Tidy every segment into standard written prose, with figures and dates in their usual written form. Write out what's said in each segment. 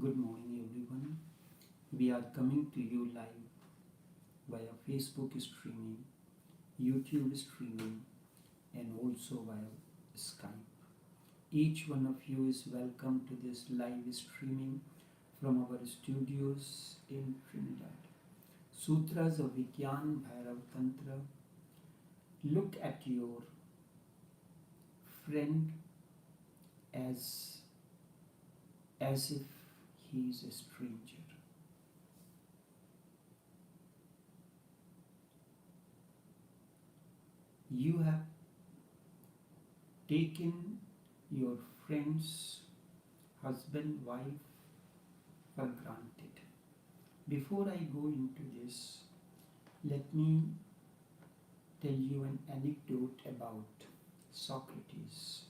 Good morning, everyone. We are coming to you live via Facebook streaming, YouTube streaming, and also via Skype. Each one of you is welcome to this live streaming from our studios in Trinidad. Sutras of Vigyan Bhairav Tantra. Look at your friend as if he is a stranger. You have taken your friend's husband, wife for granted. Before I go into this, let me tell you an anecdote about Socrates.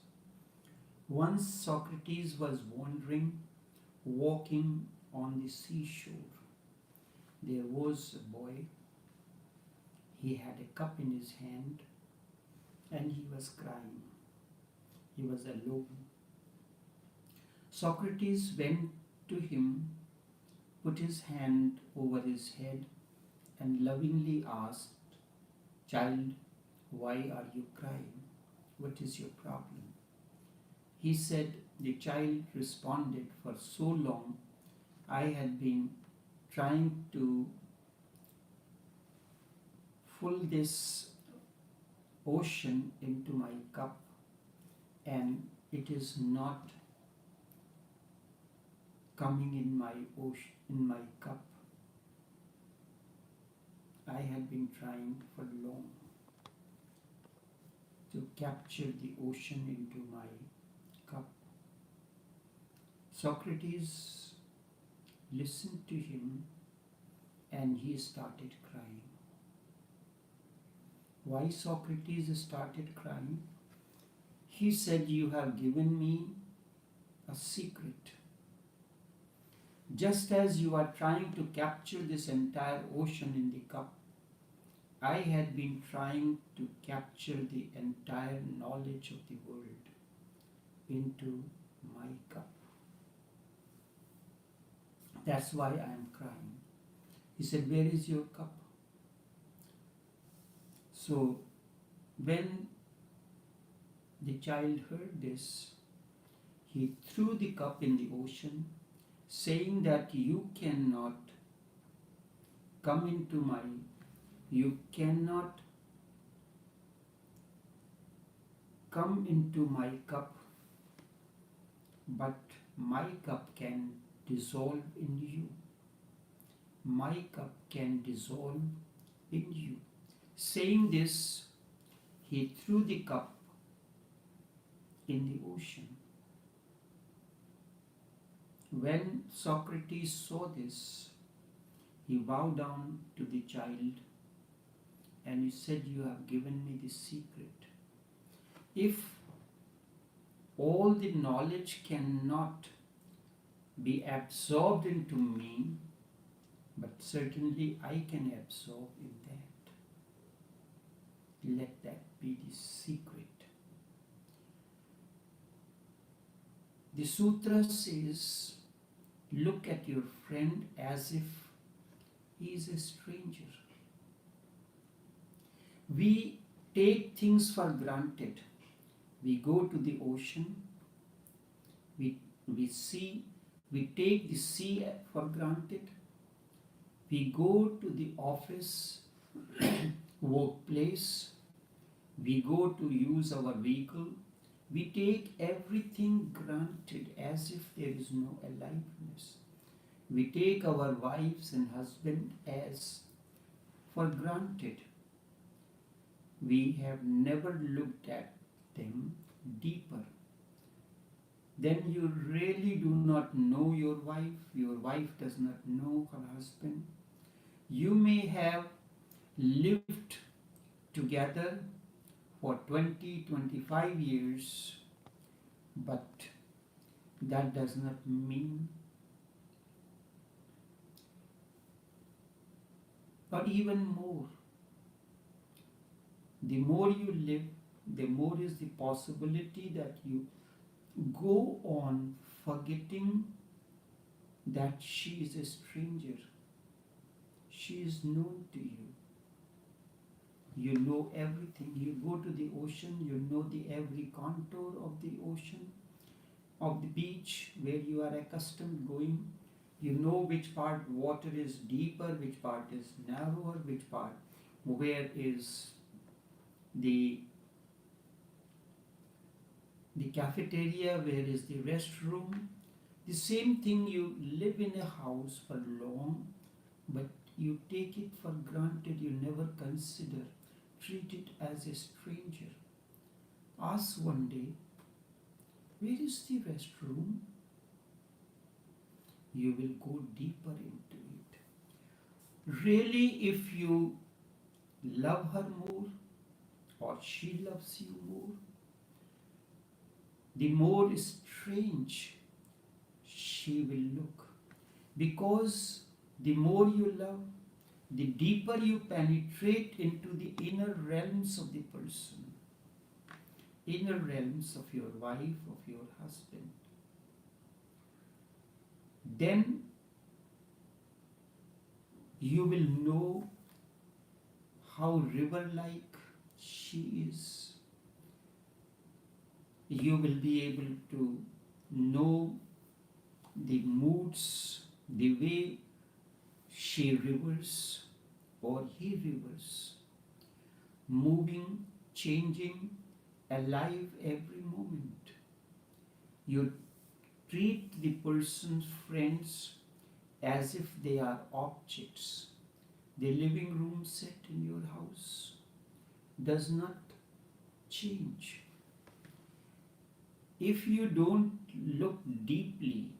Once Socrates was wandering, walking on the seashore. There was a boy. He had a cup in his hand and he was crying. He was alone. Socrates went to him, put his hand over his head, and lovingly asked, "Child, why are you crying? What is your problem?" He said, the child responded, "For so long I had been trying to fill this ocean into my cup, and it is not coming in my cup. I had been trying for long to capture the ocean into my cup." Socrates listened to him and he started crying. Why Socrates started crying? He said, "You have given me a secret. Just as you are trying to capture this entire ocean in the cup, I had been trying to capture the entire knowledge of the world into my cup. That's why I am crying." He said, "Where is your cup?" So when the child heard this, he threw the cup in the ocean, saying that you cannot come into my cup, but my cup can dissolve in you. My cup can dissolve in you. Saying this, he threw the cup in the ocean. When Socrates saw this, he bowed down to the child and he said, "You have given me the secret. If all the knowledge cannot be absorbed into me, but certainly I can absorb in that. Let that be the secret." The sutra says, look at your friend as if he is a stranger. We take things for granted. We go to the ocean, we take the sea for granted. We go to the office, workplace, we go to use our vehicle. We take everything granted as if there is no aliveness. We take our wives and husband as for granted. We have never looked at them deeper. Then you really do not know your wife does not know her husband. You may have lived together for 20, 25 years, but that does not mean, but even more, the more you live, the more is the possibility that you go on forgetting that she is a stranger. She is known to you. You know everything. You go to the ocean, you know the every contour of the ocean, of the beach where you are accustomed going. You know which part water is deeper, which part is narrower, which part where is the cafeteria, where is the restroom. The same thing, you live in a house for long, but you take it for granted, you never consider, treat it as a stranger. Ask one day, where is the restroom? You will go deeper into it. Really, if you love her more, or she loves you more, the more strange she will look. Because the more you love, the deeper you penetrate into the inner realms of the person, inner realms of your wife, of your husband. Then you will know how river-like she is. You will be able to know the moods, the way she rivers or he rivers, moving, changing, alive every moment. You treat the person's friends as if they are objects. The living room set in your house does not change. If you don't look deeply,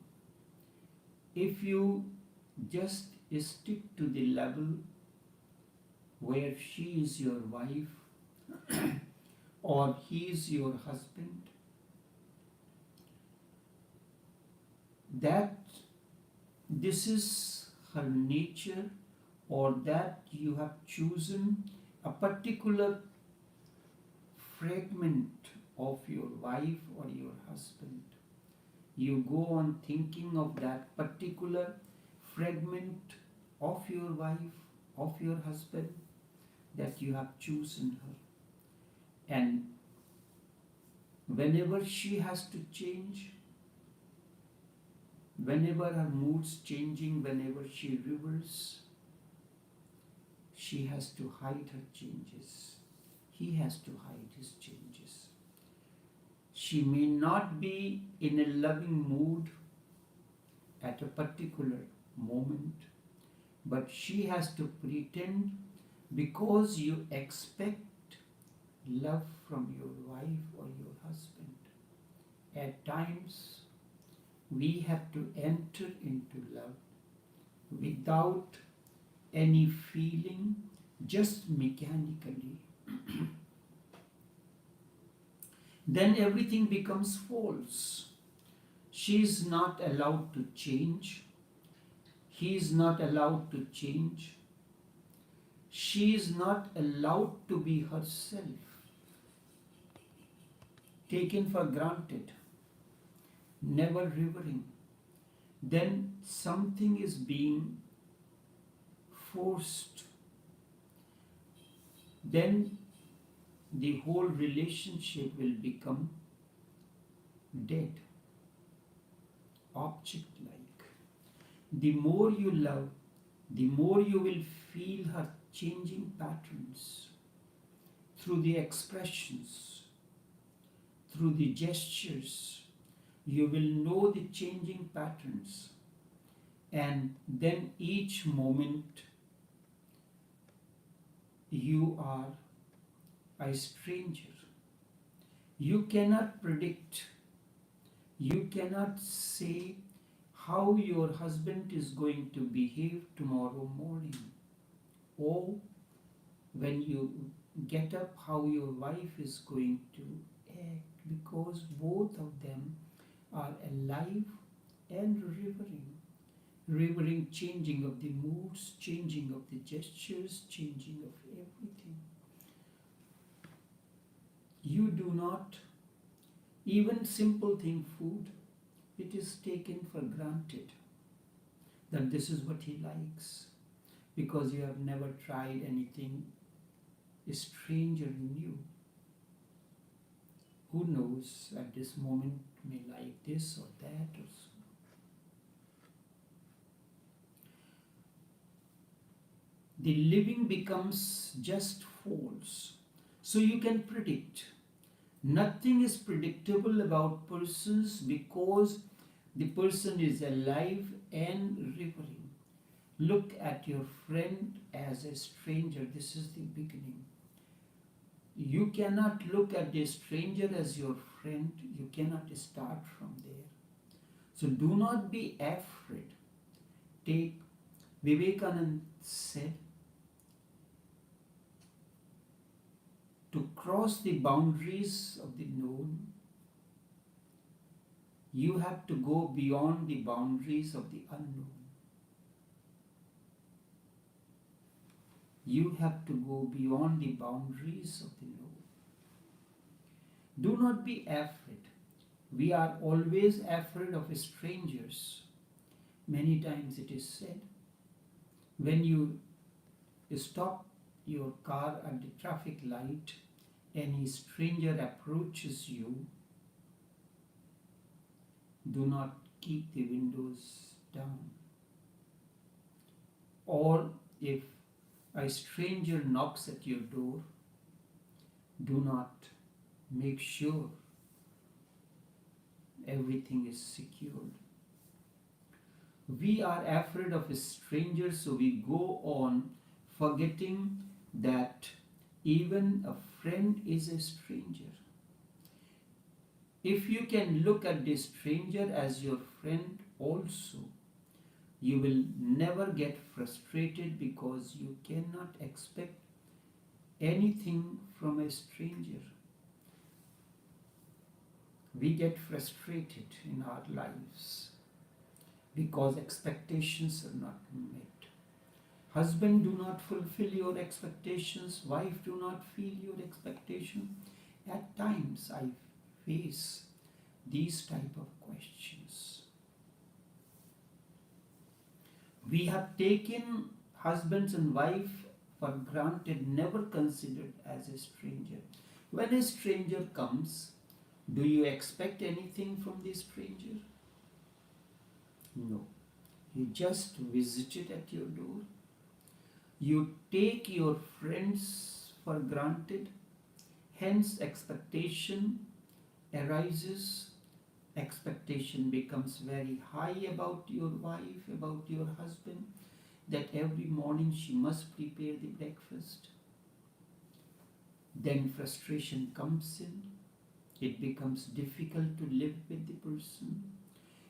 if you just stick to the level where she is your wife or he is your husband, that this is her nature, or that you have chosen a particular fragment of your wife or your husband. You go on thinking of that particular fragment of your wife, of your husband, that you have chosen her. And whenever she has to change, whenever her mood's changing, whenever she rivers, she has to hide her changes. He has to hide his changes. She may not be in a loving mood at a particular moment, but she has to pretend, because you expect love from your wife or your husband. At times, we have to enter into love without any feeling, just mechanically. Then everything becomes false. She is not allowed to change. He is not allowed to change. She is not allowed to be herself. Taken for granted, never revering. Then something is being forced. Then the whole relationship will become dead, object-like. The more you love, the more you will feel her changing patterns through the expressions, through the gestures. You will know the changing patterns, and then each moment you are a stranger. You cannot predict, you cannot say how your husband is going to behave tomorrow morning, or when you get up, how your wife is going to act, because both of them are alive and revering, changing of the moods, changing of the gestures, changing of everything. You do not, even simple thing, food, it is taken for granted. that this is what he likes, because you have never tried anything a stranger new. Who knows, at this moment may like this or that or so. The living becomes just false. So you can predict. Nothing is predictable about persons because the person is alive and revering. Look at your friend as a stranger. This is the beginning. You cannot look at a stranger as your friend. You cannot start from there. So do not be afraid. Take Vivekananda said, to cross the boundaries of the known, you have to go beyond the boundaries of the unknown. You have to go beyond the boundaries of the known. Do not be afraid. We are always afraid of strangers. Many times it is said, when you stop your car at the traffic light, any stranger approaches you, do not keep the windows down. Or if a stranger knocks at your door, do not make sure everything is secured. We are afraid of a stranger, so we go on forgetting that even a friend is a stranger. If you can look at the stranger as your friend also, you will never get frustrated because you cannot expect anything from a stranger. We get frustrated in our lives because expectations are not met. Husband, do not fulfill your expectations. Wife, do not feel your expectation. At times I face these type of questions. We have taken husbands and wife for granted, never considered as a stranger. When a stranger comes, do you expect anything from the stranger? No. He just visited at your door. You take your friends for granted, hence expectation arises. Expectation becomes very high about your wife, about your husband, that every morning she must prepare the breakfast. Then frustration comes in. It becomes difficult to live with the person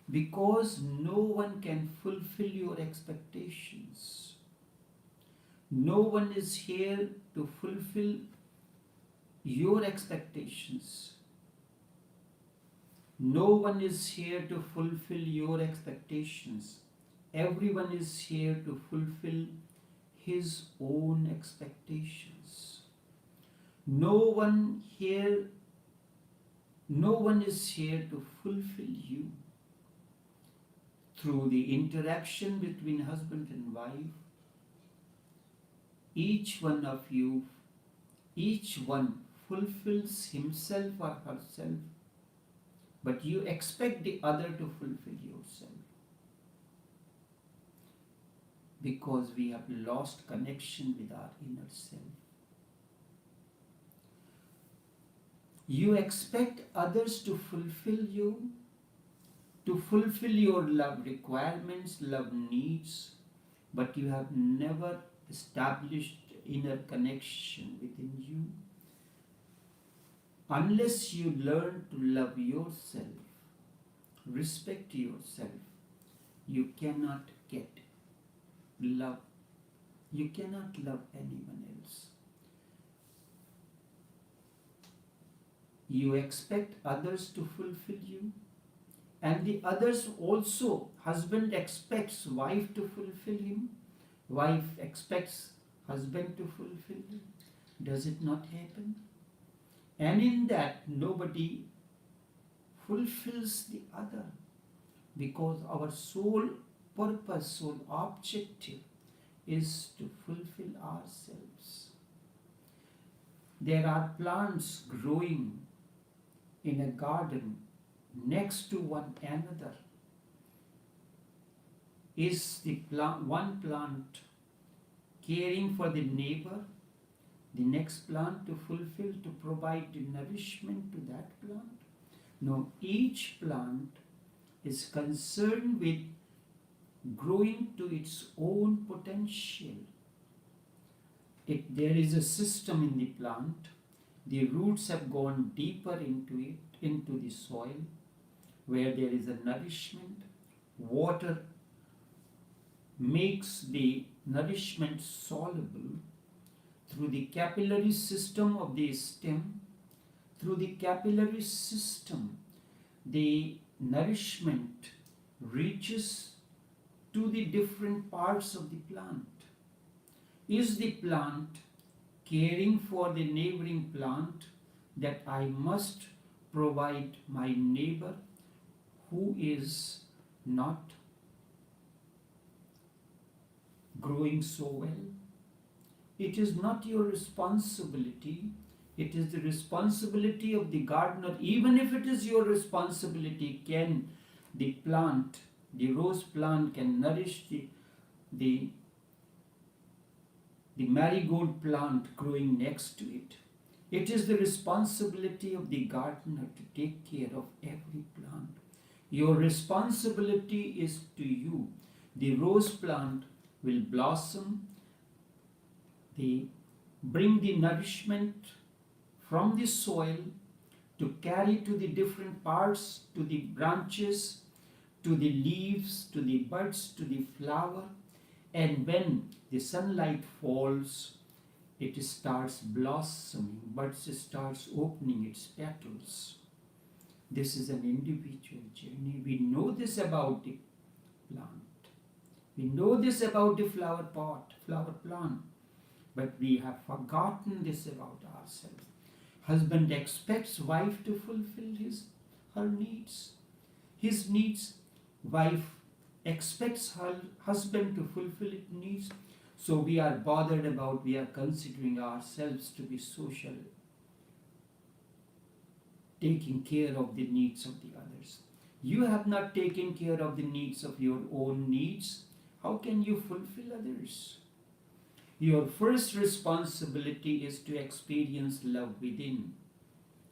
because no one can fulfill your expectations. No one is here to fulfill your expectations. No one is here to fulfill your expectations. Everyone is here to fulfill his own expectations. No one is here to fulfill you. Through the interaction between husband and wife, each one fulfills himself or herself, but you expect the other to fulfill yourself because we have lost connection with our inner self. You expect others to fulfill you, to fulfill your love requirements, love needs, but you have never established inner connection within you. Unless you learn to love yourself, respect yourself, you cannot get love. You cannot love anyone else. You expect others to fulfill you, and the others also. Husband expects wife to fulfill him, wife expects husband to fulfill him. Does it not happen? And in that, nobody fulfills the other because our soul purpose, sole objective is to fulfill ourselves. There are plants growing in a garden next to one another. Is the one plant caring for the neighbor, the next plant to fulfill, to provide the nourishment to that plant? No, each plant is concerned with growing to its own potential. There is a system in the plant. The roots have gone deeper into it, into the soil, where there is a nourishment. Water makes the nourishment soluble through the capillary system of the stem. Through the capillary system, the nourishment reaches to the different parts of the plant. Is the plant caring for the neighboring plant, that I must provide my neighbor who is not growing so well? It is not your responsibility. It is the responsibility of the gardener. Even if it is your responsibility, can the plant, the rose plant, can nourish the marigold plant growing next to it. It is the responsibility of the gardener to take care of every plant. Your responsibility is to you. The rose plant will blossom, bring the nourishment from the soil to carry to the different parts, to the branches, to the leaves, to the buds, to the flower. And when the sunlight falls, it starts blossoming, buds starts opening its petals. This is an individual journey. We know this about the plant. We know this about the flower pot, flower plant. But we have forgotten this about ourselves. Husband expects wife to fulfill her needs. His needs. Wife expects her husband to fulfill his needs. So we are bothered about, we are considering ourselves to be social, taking care of the needs of the others. You have not taken care of the needs of your own needs. How can you fulfill others? Your first responsibility is to experience love within.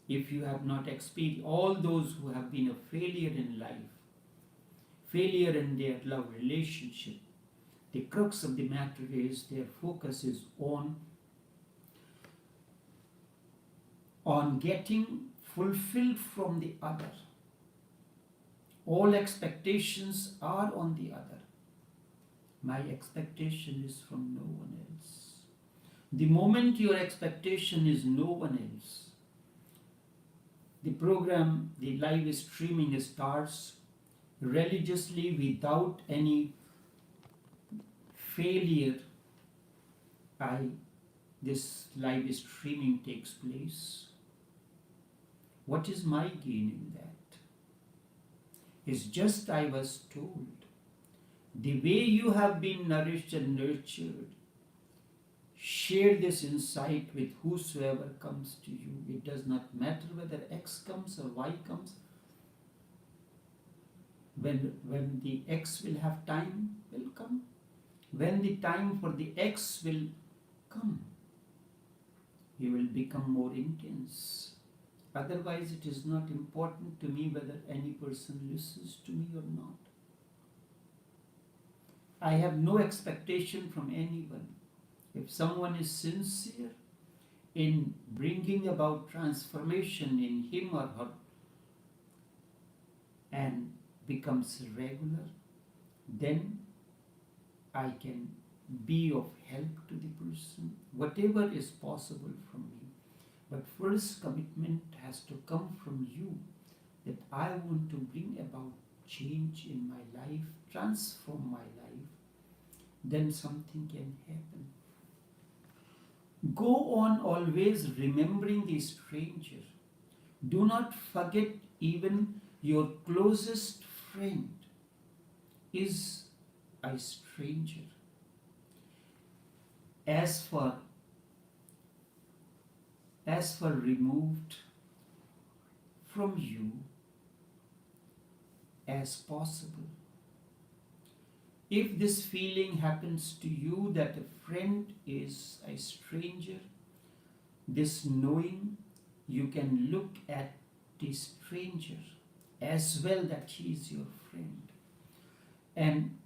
If you have not experienced, all those who have been a failure in life, failure in their love relationship, the crux of the matter is their focus is on getting fulfilled from the other. All expectations are on the other. My expectation is from no one else. The moment your expectation is no one else, the program, the live streaming starts religiously without any failure. This live streaming takes place. What is my gain in that? It's just I was told. The way you have been nourished and nurtured, share this insight with whosoever comes to you. It does not matter whether X comes or Y comes. When the X will have time, will come. When the time for the X will come, you will become more intense. Otherwise, it is not important to me whether any person listens to me or not. I have no expectation from anyone. If someone is sincere in bringing about transformation in him or her and becomes regular, then I can be of help to the person, whatever is possible from me. But first commitment has to come from you, that I want to bring about change in my life, transform my life, then something can happen. Go on always remembering the stranger. Do not forget even your closest friend is a stranger. As far removed from you as possible. If this feeling happens to you that a friend is a stranger, this knowing you can look at the stranger as well that he is your friend. And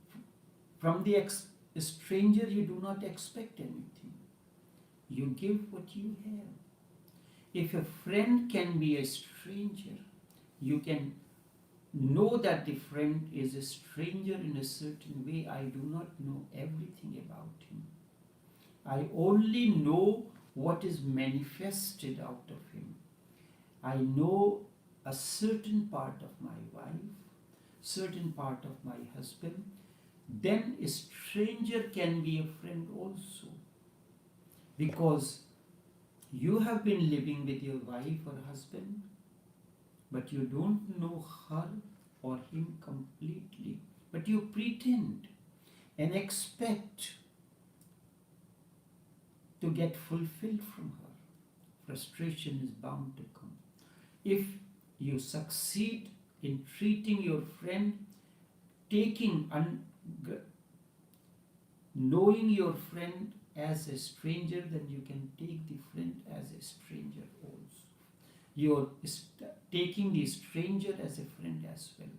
from the stranger you do not expect anything. You give what you have. If a friend can be a stranger, you can know that the friend is a stranger in a certain way. I do not know everything about him. I only know what is manifested out of him. I know a certain part of my wife, certain part of my husband. Then a stranger can be a friend also, because you have been living with your wife or husband, but you don't know her or him completely, but you pretend and expect to get fulfilled from her. Frustration is bound to come. If you succeed in treating your friend, knowing your friend as a stranger, then you can take the friend as a stranger also. You're taking the stranger as a friend as well.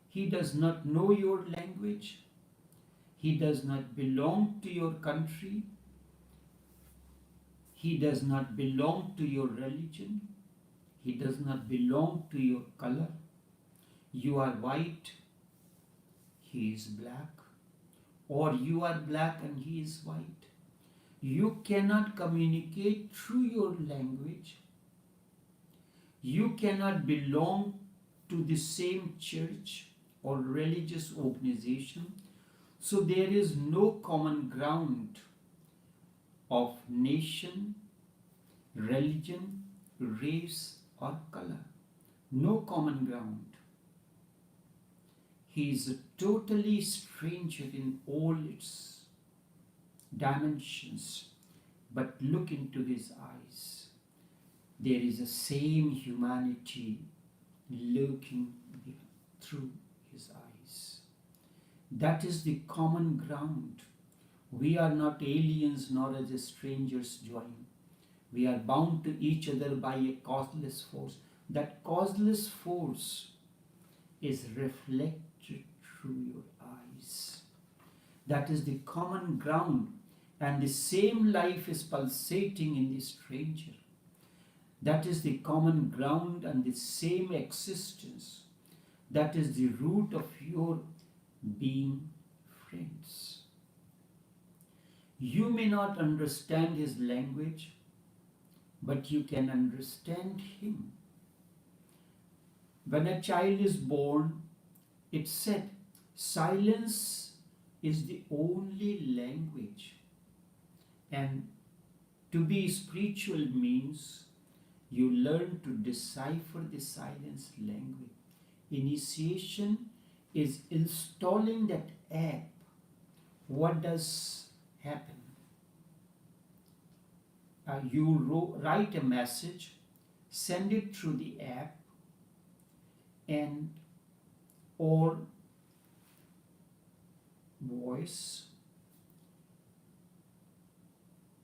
He does not know your language. He does not belong to your country. He does not belong to your religion. He does not belong to your color. You are white, he is black. Or you are black and he is white. You cannot communicate through your language. You cannot belong to the same church or religious organization. So there is no common ground of nation, religion, race or color. No common ground. He is a totally stranger in all its dimensions. But look into his eyes. There is a same humanity lurking through his eyes. That is the common ground. We are not aliens nor as strangers joined. We are bound to each other by a causeless force. That causeless force is reflected through your eyes. That is the common ground, and the same life is pulsating in the stranger. That is the common ground and the same existence. That is the root of your being friends. You may not understand his language, but you can understand him. When a child is born, it said, silence is the only language. And to be spiritual means you learn to decipher the silence language. Initiation is installing that app. What does happen? You write a message, send it through the app, and or voice.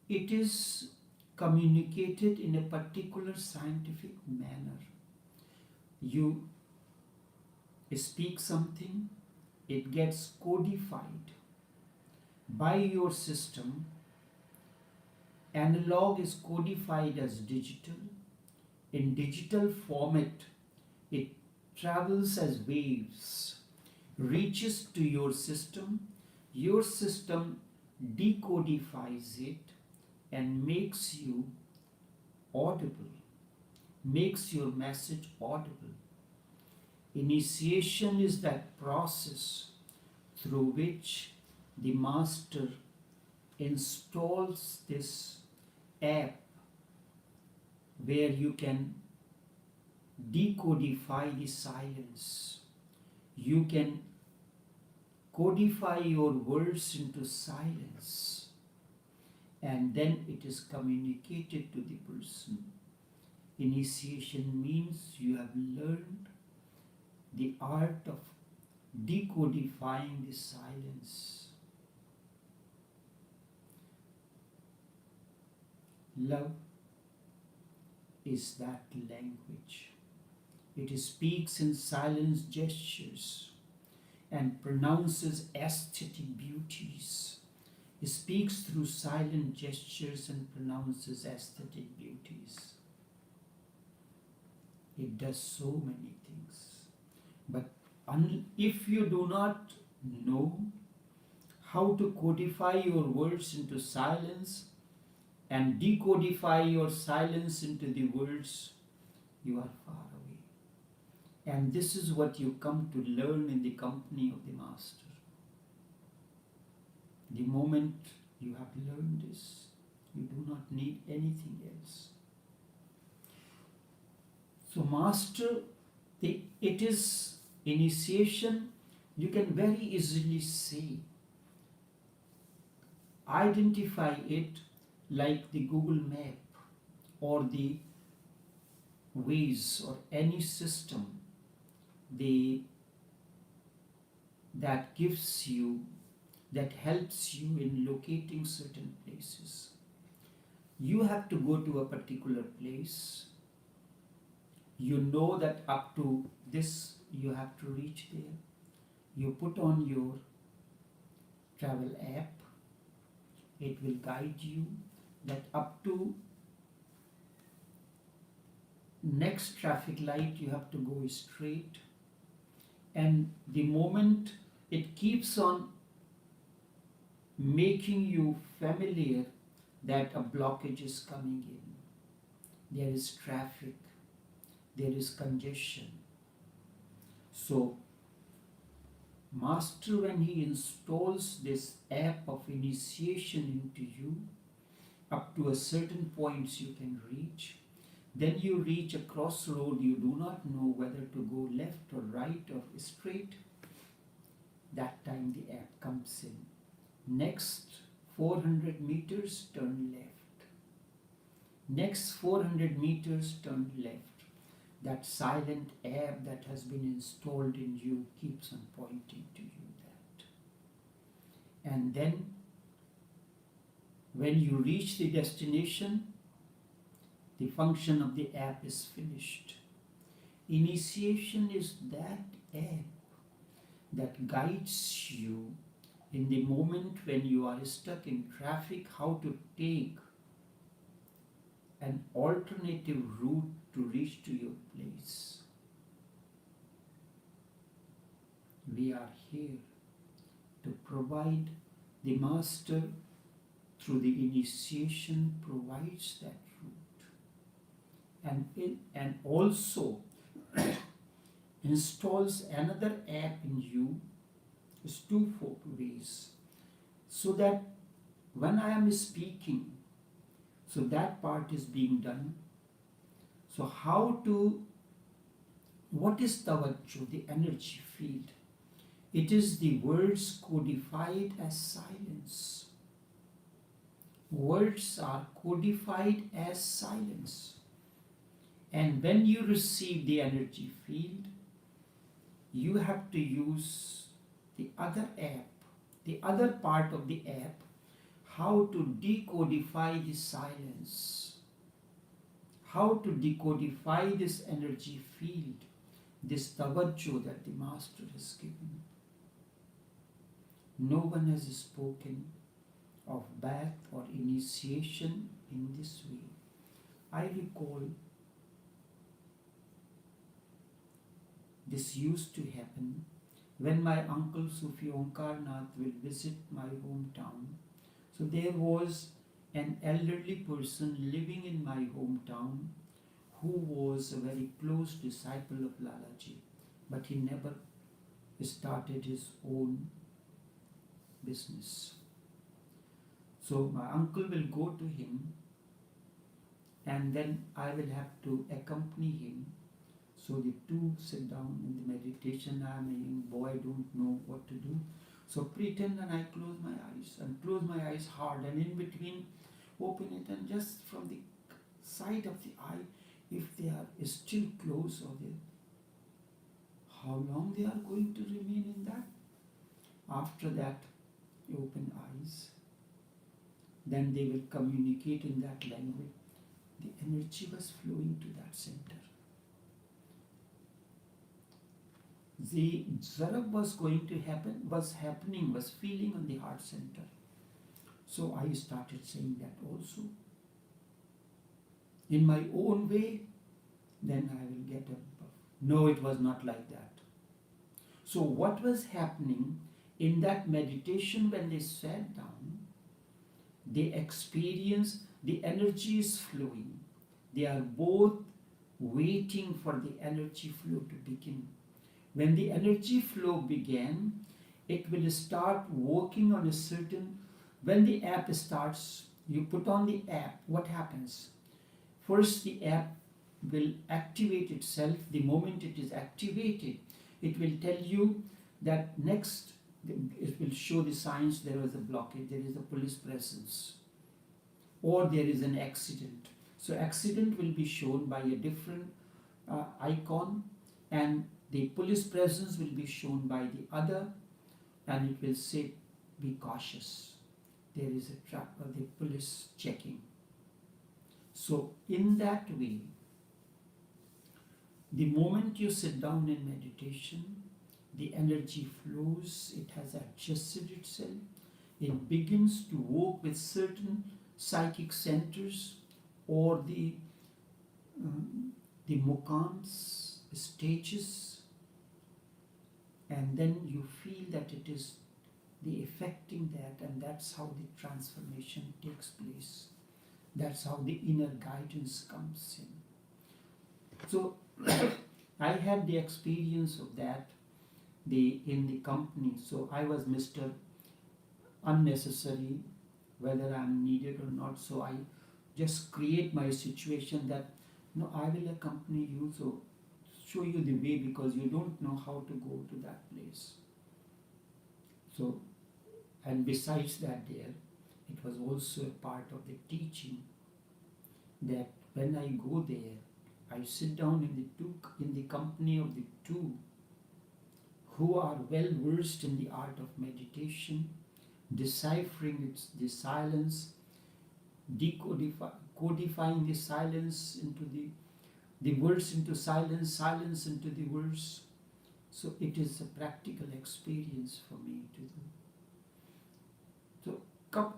It is communicated in a particular scientific manner. You speak something, it gets codified by your system. Analog is codified as digital. In digital format, it travels as waves, reaches to your system decodifies it and makes you audible, makes your message audible. Initiation is that process through which the master installs this app where you can decodify the silence. You can codify your words into silence, and then it is communicated to the person. Initiation means you have learned the art of decodifying the silence. Love is that language. It speaks in silence gestures and pronounces aesthetic beauties. It speaks through silent gestures and pronounces aesthetic beauties. It does so many things. But if you do not know how to codify your words into silence and decodify your silence into the words, you are far away. And this is what you come to learn in the company of the Master. The moment you have learned this, you do not need anything else. So Master, it is initiation, you can very easily say, identify it like the Google map or the Waze or any system that gives you, that helps you in locating certain places. You have to go to a particular place. You know that up to this you have to reach there. You put on your travel app. It will guide you that up to next traffic light you have to go straight. And the moment it keeps on making you familiar that a blockage is coming in, there is traffic, there is congestion. So Master, when he installs this app of initiation into you, up to a certain points you can reach, then you reach a crossroad, you do not know whether to go left or right or straight. That time the app comes in. Next 400 meters, turn left. Next 400 meters, turn left. That silent app that has been installed in you keeps on pointing to you that. And then when you reach the destination, the function of the app is finished. Initiation is that app that guides you in the moment when you are stuck in traffic, how to take an alternative route to reach to your place. We are here to provide. The Master through the initiation provides that route, and also installs another app in you. Is two ways, so that when I am speaking, so that part is being done. So what is tawajjuh, the energy field? It is the words codified as silence. Words are codified as silence. And when you receive the energy field, you have to use the other app, the other part of the app, how to decodify the silence, how to decodify this energy field, this tawajjuh that the Master has given. No one has spoken of bath or initiation in this way. I recall this used to happen when my uncle Sufi Omkarnath will visit my hometown. So there was an elderly person living in my hometown who was a very close disciple of Lalaji, but he never started his own business. So my uncle will go to him, and then I will have to accompany him. So the two sit down in the meditation. I am a young boy, don't know what to do. So pretend and I close my eyes and close my eyes hard, and in between open it, and just from the side of the eye, if they are still closed, or they, how long they are going to remain in that. After that, you open eyes, then they will communicate in that language. The energy was flowing to that center. The zarab was going to happen, was happening, was feeling on the heart center. So I started saying that also. In my own way, then I will get up. No, it was not like that. So what was happening in that meditation when they sat down, they experienced the energy is flowing. They are both waiting for the energy flow to begin. When the energy flow began, it will start working on a certain, when the app starts, you put on the app, what happens? First the app will activate itself. The moment it is activated, it will tell you that next, it will show the signs there was a blockage, there is a police presence, or there is an accident. So accident will be shown by a different icon, and the police presence will be shown by the other, and it will say, be cautious. There is a trap, or the police checking. So in that way, the moment you sit down in meditation, the energy flows, it has adjusted itself, it begins to work with certain psychic centers, or the mukams, stages, and then you feel that it is the affecting that, and that's how the transformation takes place. That's how the inner guidance comes in. So I had the experience of that in the company. So I was Mr. Unnecessary, whether I'm needed or not. So I just create my situation that, no, I will accompany you, so show you the way, because you don't know how to go to that place. So, and besides that, there, it was also a part of the teaching that when I go there, I sit down in the company of the two who are well versed in the art of meditation, deciphering the silence, codifying the silence into the words into silence, silence into the words. So it is a practical experience for me to do. So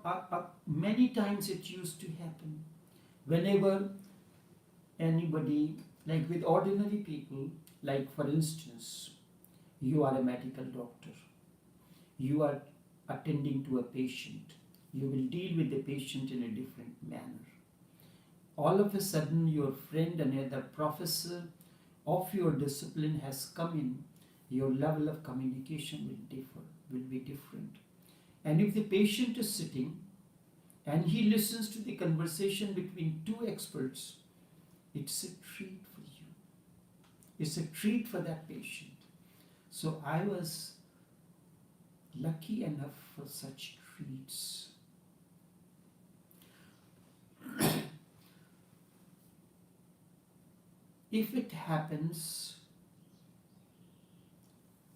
many times it used to happen. Whenever anybody, like with ordinary people, like for instance, you are a medical doctor, you are attending to a patient, you will deal with the patient in a different manner. All of a sudden, your friend, another professor of your discipline has come in, your level of communication will be different. And if the patient is sitting and he listens to the conversation between two experts, it's a treat for you. It's a treat for that patient. So I was lucky enough for such treats. If it happens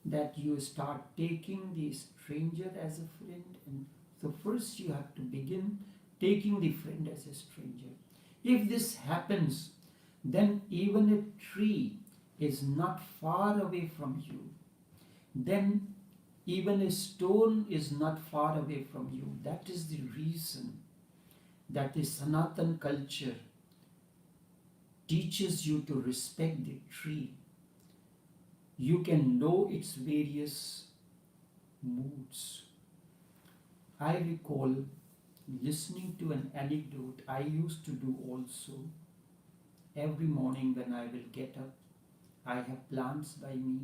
that you start taking the stranger as a friend, and so first you have to begin taking the friend as a stranger. If this happens, then even a tree is not far away from you. Then even a stone is not far away from you. That is the reason that the Sanatan culture teaches you to respect the tree. You can know its various moods. I recall listening to an anecdote I used to do also. Every morning when I will get up, I have plants by me.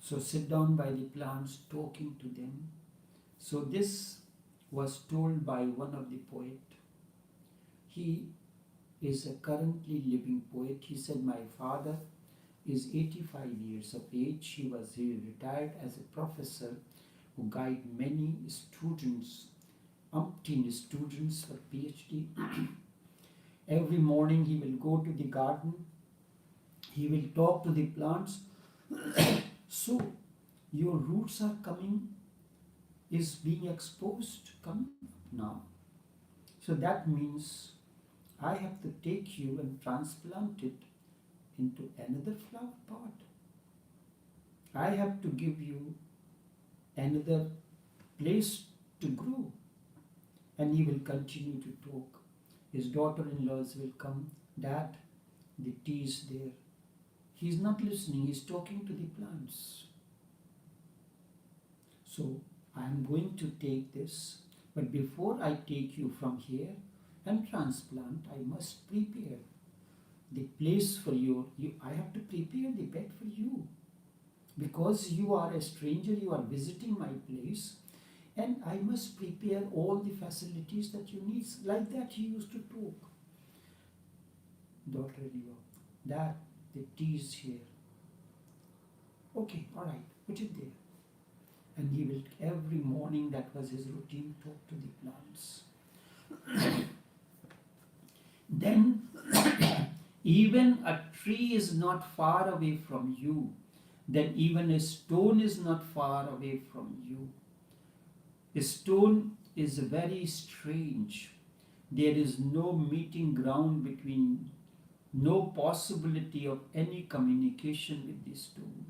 So sit down by the plants, talking to them. So this was told by one of the poet. He is a currently living poet. He said, my father is 85 years of age. He retired as a professor who guided many students, umpteen students for PhD. Every morning he will go to the garden, he will talk to the plants. So your roots are coming, is being exposed, coming up now. So that means I have to take you and transplant it into another flower pot. I have to give you another place to grow. And he will continue to talk. His daughter-in-laws will come, Dad, the tea is there. He's not listening, he's talking to the plants. So I am going to take this, but before I take you from here and transplant, I must prepare the place for you. I have to prepare the bed for you. Because you are a stranger, you are visiting my place, and I must prepare all the facilities that you need. Like that he used to talk. Daughter-in-law, Dad, the tea is here. Okay, all right, put it there. And he will, every morning, that was his routine, talk to the plants. Then, even a tree is not far away from you. Then even a stone is not far away from you. A stone is very strange. There is no meeting ground between, no possibility of any communication with the stone.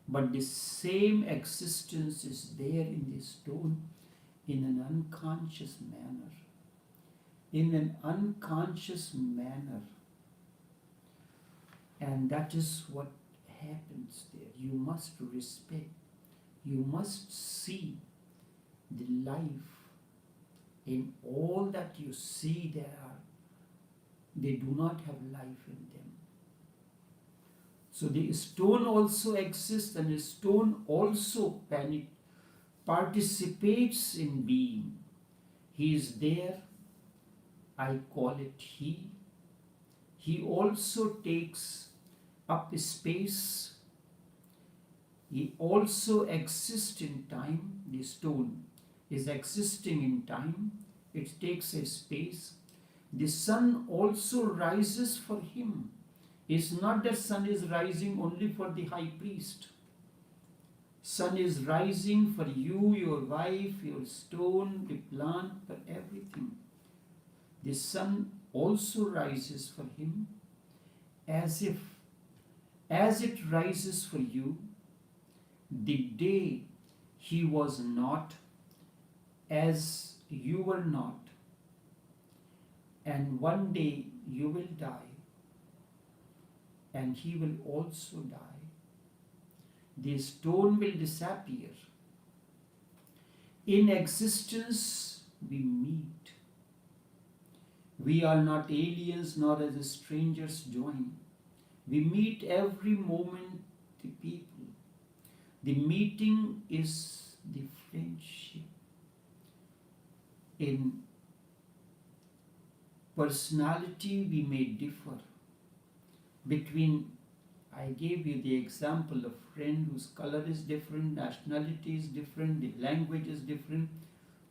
But the same existence is there in the stone in an unconscious manner. In an unconscious manner. And that is what happens there. You must respect. You must see the life. In all that you see they do not have life in them. So the stone also exists, and the stone also participates in being. He is there, I call it he. He also takes up space. He also exists in time. The stone is existing in time. It takes a space. The sun also rises for him. It's not that sun is rising only for the high priest. Sun is rising for you, your wife, your stone, the plant, for everything. The sun also rises for him as it rises for you, the day he was not, as you were not, and one day you will die, and he will also die. The stone will disappear. In existence we meet. We are not aliens nor as strangers join. We meet every moment the people. The meeting is the friendship. In personality we may differ. I gave you the example of friend whose color is different, nationality is different, the language is different,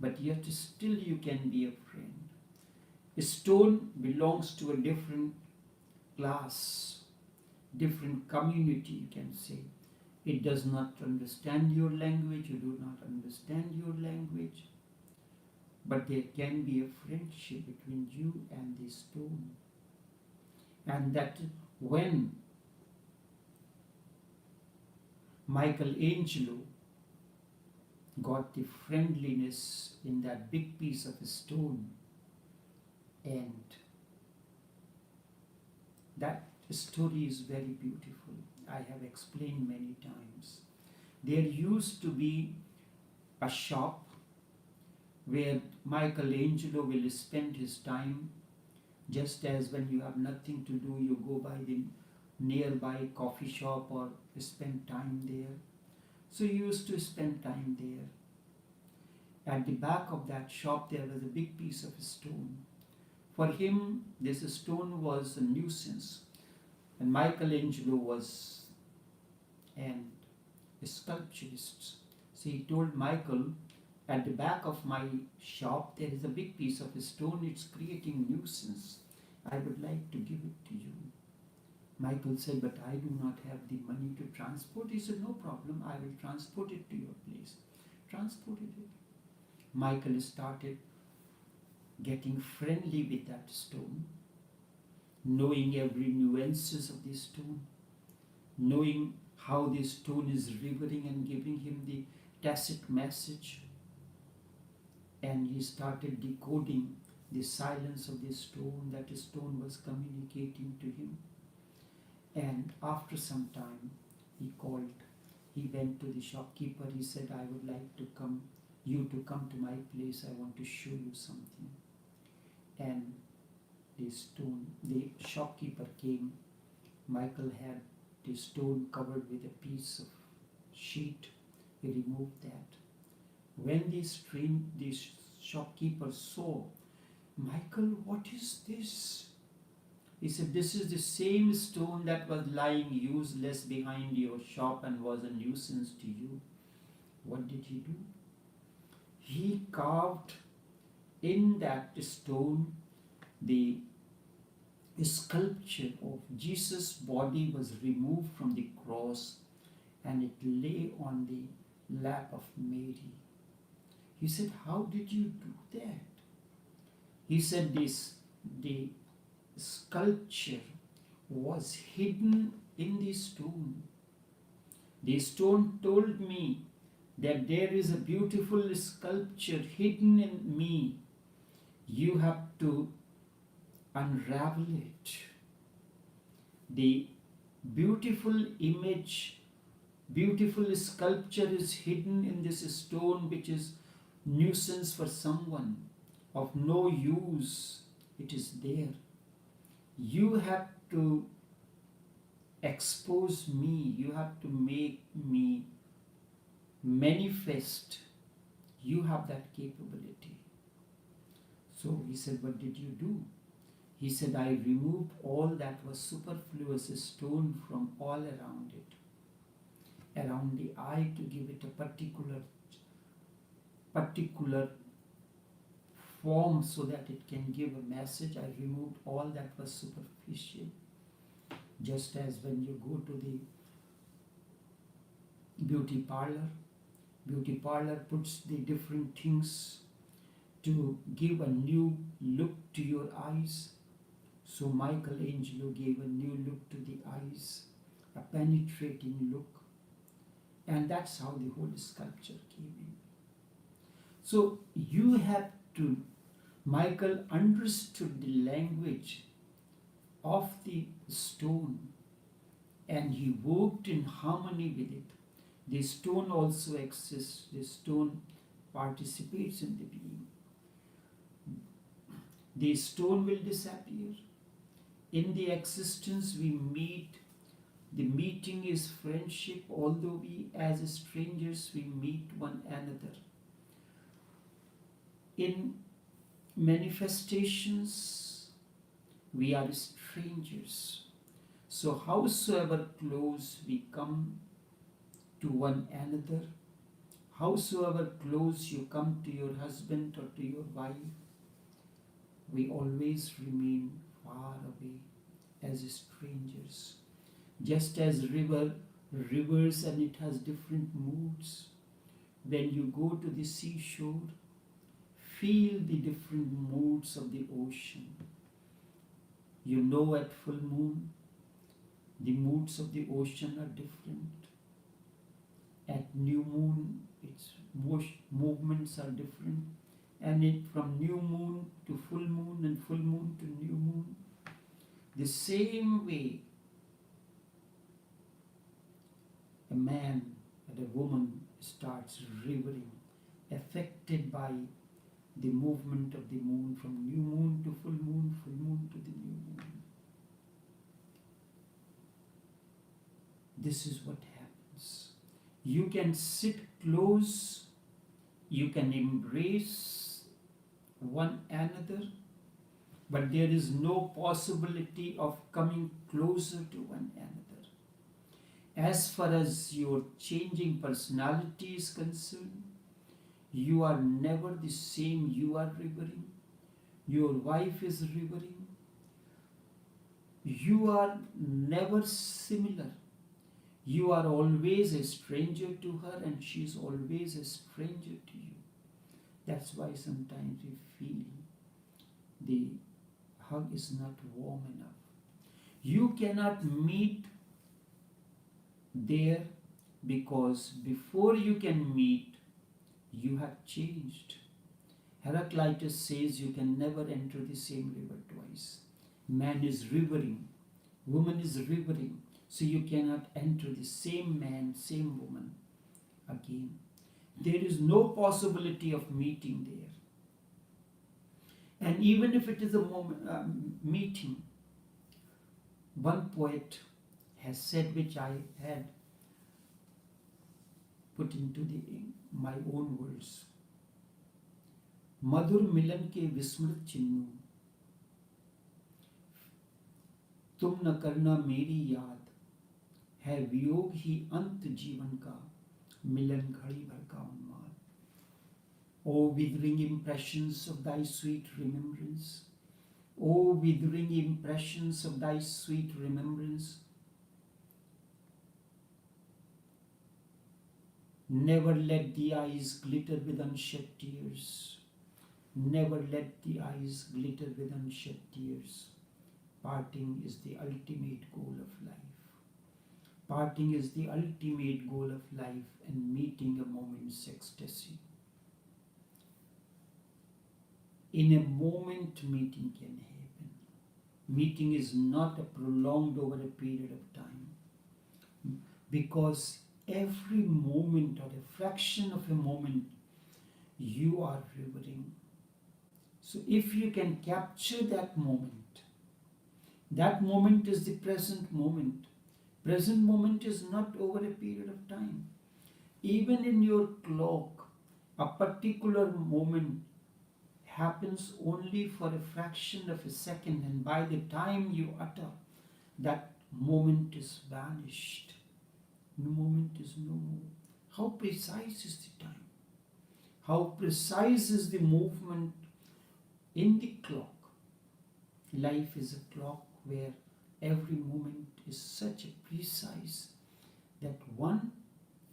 but yet still you can be a friend. A stone belongs to a different class, different community, you can say. It does not understand your language, you do not understand your language, but there can be a friendship between you and the stone. And that when Michelangelo got the friendliness in that big piece of stone, and that story is very beautiful. I have explained many times. There used to be a shop where Michelangelo will spend his time, just as when you have nothing to do, you go by the nearby coffee shop or spend time there. So he used to spend time there. At the back of that shop there was a big piece of stone. For him, this stone was a nuisance. And Michelangelo was an sculpturist. So he told Michael, at the back of my shop there is a big piece of stone, it's creating nuisance. I would like to give it to you. Michael said, but I do not have the money to transport. He said, no problem, I will transport it to your place. Transported it. Michael started getting friendly with that stone, knowing every nuances of this stone, knowing how this stone is revering and giving him the tacit message. And he started decoding the silence of this stone, that the stone was communicating to him. And after some time, he went to the shopkeeper. He said, I would like to come to my place. I want to show you something. And the shopkeeper came. Michael had the stone covered with a piece of sheet. He removed that. When the shopkeeper saw, Michael, what is this? He said, this is the same stone that was lying useless behind your shop and was a nuisance to you. What did he do? He carved in that stone the sculpture of Jesus' body was removed from the cross and it lay on the lap of Mary. He said, how did you do that? He said, the sculpture was hidden in the stone. The stone told me that there is a beautiful sculpture hidden in me. You have to unravel it. The beautiful image, beautiful sculpture is hidden in this stone, which is nuisance for someone, of no use. It is there. You have to expose me. You have to make me manifest. You have that capability. So he said, what did you do? He said, I removed all that was superfluous stone from all around it, around the eye, to give it a particular form so that it can give a message. I removed all that was superficial. Just as when you go to the beauty parlor puts the different things to give a new look to your eyes. So Michelangelo gave a new look to the eyes, a penetrating look. And that's how the whole sculpture came in. So you have to, Michael understood the language of the stone and he worked in harmony with it. The stone also exists, the stone participates in the being. The stone will disappear. In the existence we meet, the meeting is friendship, although we as strangers we meet one another. In manifestations, we are strangers. So howsoever close we come to one another, howsoever close you come to your husband or to your wife, we always remain far away as strangers. Just as rivers, and it has different moods. When you go to the seashore, feel the different moods of the ocean. You know, at full moon, the moods of the ocean are different. At new moon, its movements are different. And from new moon to full moon and full moon to new moon, the same way a man and a woman starts revering, affected by the movement of the moon from new moon to full moon to the new moon. This is what happens. You can sit close, you can embrace one another, but there is no possibility of coming closer to one another. As far as your changing personality is concerned, you are never the same. You are revering. Your wife is revering. You are never similar. You are always a stranger to her and she is always a stranger to you. That's why sometimes we feel the hug is not warm enough. You cannot meet there because before you can meet, you have changed. Heraclitus says you can never enter the same river twice. Man is rivering, woman is rivering, so you cannot enter the same man, same woman again. There is no possibility of meeting there. And even if it is a meeting, one poet has said, which I had put into my own words, मधुर मिलन के विस्मृत चिन्हों, तुम न करना मेरी याद, है वियोग ही अंत जीवन का, मिलन घड़ी भर का उन्माद. O withering impressions of thy sweet remembrance, O withering impressions of thy sweet remembrance, never let the eyes glitter with unshed tears. Never let the eyes glitter with unshed tears. Parting is the ultimate goal of life. Parting is the ultimate goal of life, and meeting a moment's ecstasy. In a moment, meeting can happen. Meeting is not prolonged over a period of time, because every moment or a fraction of a moment you are revering. So if you can capture that moment is the present moment. Present moment is not over a period of time. Even in your clock, a particular moment happens only for a fraction of a second, and by the time you utter, that moment is vanished. The moment is no more. How precise is the time? How precise is the movement in the clock? Life is a clock where every moment is such a precise that one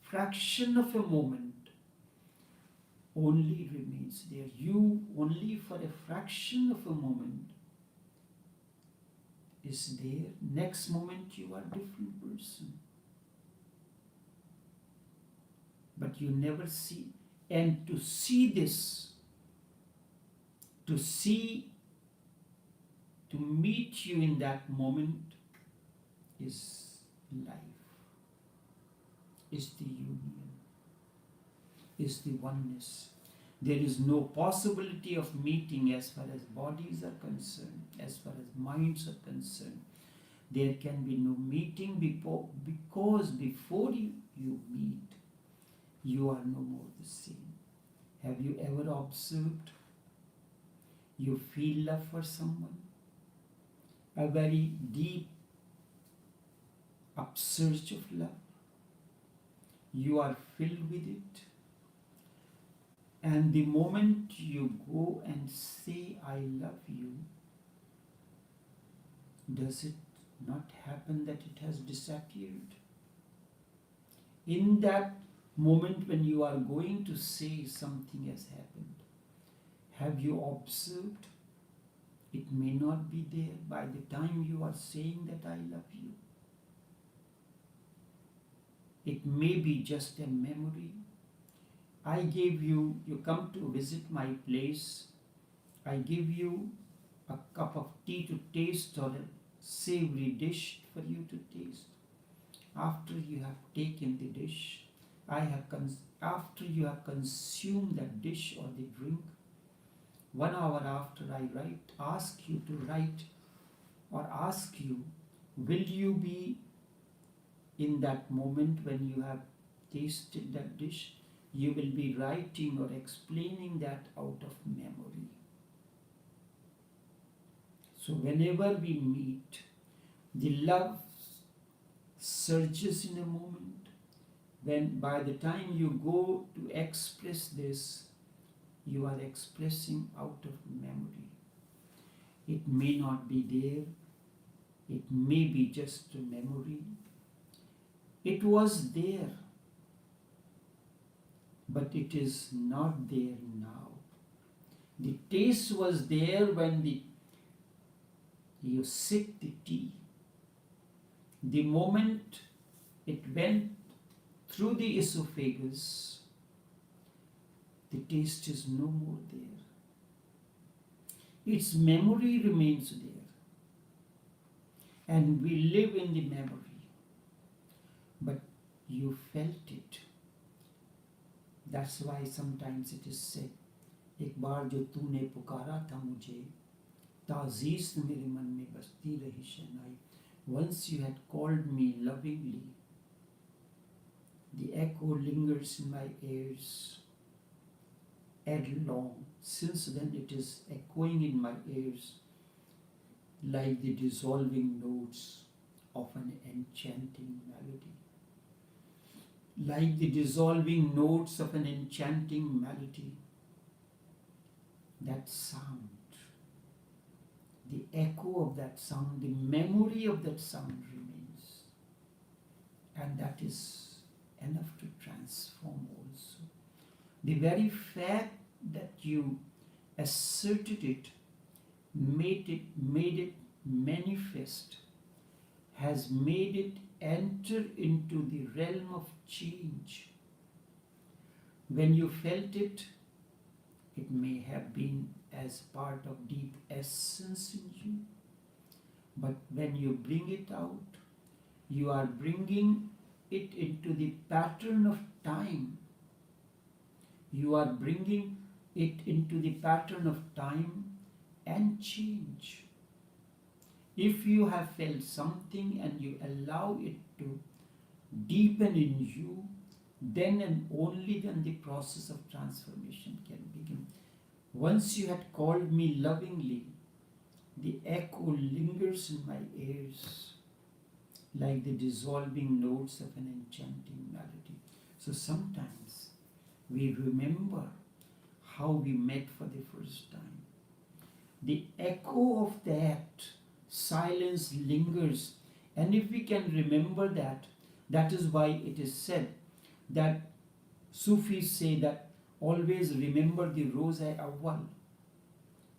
fraction of a moment only remains there. You only for a fraction of a moment is there. Next moment you are a different person. But you never see. And to see this, to meet you in that moment is life, is the union, is the oneness. There is no possibility of meeting as far as bodies are concerned, as far as minds are concerned. There can be no meeting because before you meet, you are no more the same. Have you ever observed? You feel love for someone, a very deep upsurge of love. You are filled with it. And the moment you go and say, I love you, does it not happen that it has disappeared? In that moment when you are going to say, something has happened. Have you observed? It may not be there by the time you are saying that I love you. It may be just a memory. I gave you come to visit my place. I give you a cup of tea to taste or a savory dish for you to taste. After you have taken the dish, after you have consumed that dish or the drink, 1 hour after I ask you, will you be in that moment when you have tasted that dish? You will be writing or explaining that out of memory. So whenever we meet, the love surges in a moment. When by the time you go to express this, you are expressing out of memory. It may not be there, it may be just a memory. It was there, but it is not there now. The taste was there when you sip the tea. The moment it went through the esophagus, the taste is no more there. Its memory remains there. And we live in the memory. But you felt it. That's why sometimes it is said, एक बार जो तूने पुकारा था मुझे, ताज़ीज़ मेरे मन में बसती रही शहनाई. Once you had called me lovingly, the echo lingers in my ears long. Since then it is echoing in my ears like the dissolving notes of an enchanting melody. Like the dissolving notes of an enchanting melody. That sound, the echo of that sound, the memory of that sound remains. And that is enough to transform also. The very fact that you asserted it, made it manifest, has made it enter into the realm of change. When you felt it, it may have been as part of deep essence in you, but when you bring it out, you are bringing it into the pattern of time. You are bringing it into the pattern of time and change. If you have felt something and you allow it to deepen in you, then and only then the process of transformation can begin. Once you had called me lovingly, the echo lingers in my ears like the dissolving notes of an enchanting melody. So sometimes we remember how we met for the first time. The echo of that silence lingers, and if we can remember that, that is why it is said that Sufis say that always remember the Roz-e-Awwal.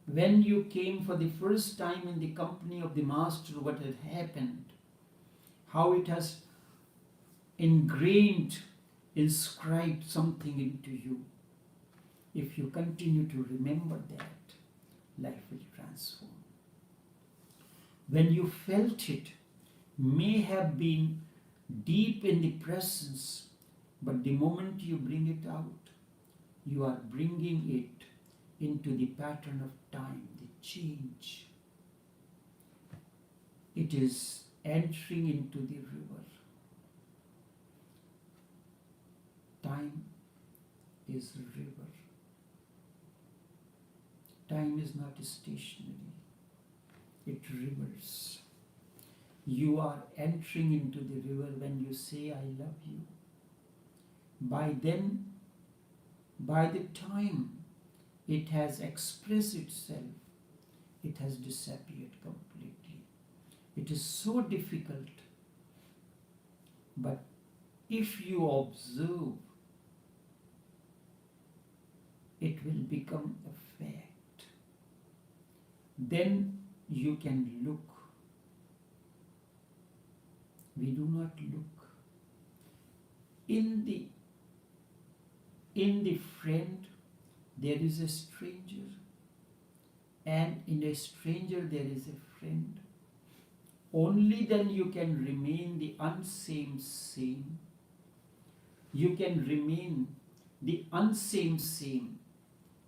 When you came for the first time in the company of the Master, what had happened, how it has ingrained, inscribed something into you. If you continue to remember that, life will transform. When you felt it, may have been deep in the presence, but the moment you bring it out, you are bringing it into the pattern of time, the change. It is entering into the river. Time is a river. Time is not stationary. It rivers. You are entering into the river when you say, I love you. By then, by the time it has expressed itself, it has disappeared completely. It is so difficult. But if you observe, it will become a fact. Then you can look. We do not look. In the friend, there is a stranger, and in a stranger there is a friend. Only then you can remain the unsame same. You can remain the unsame same.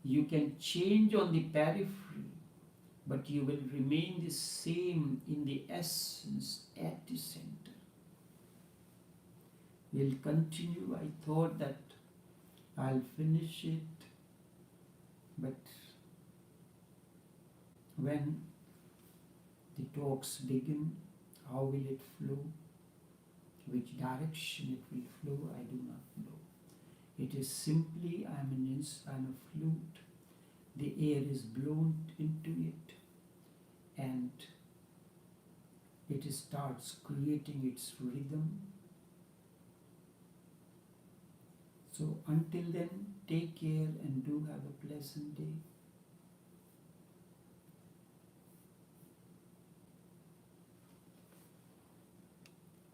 You can change on the periphery, but you will remain the same in the essence at the center. We'll continue. I thought that I'll finish it, but when The talks begin. How will it flow? Which direction it will flow, I do not know. It is simply I'm a flute. The air is blown into it and it starts creating its rhythm. So until then, take care and do have a pleasant day.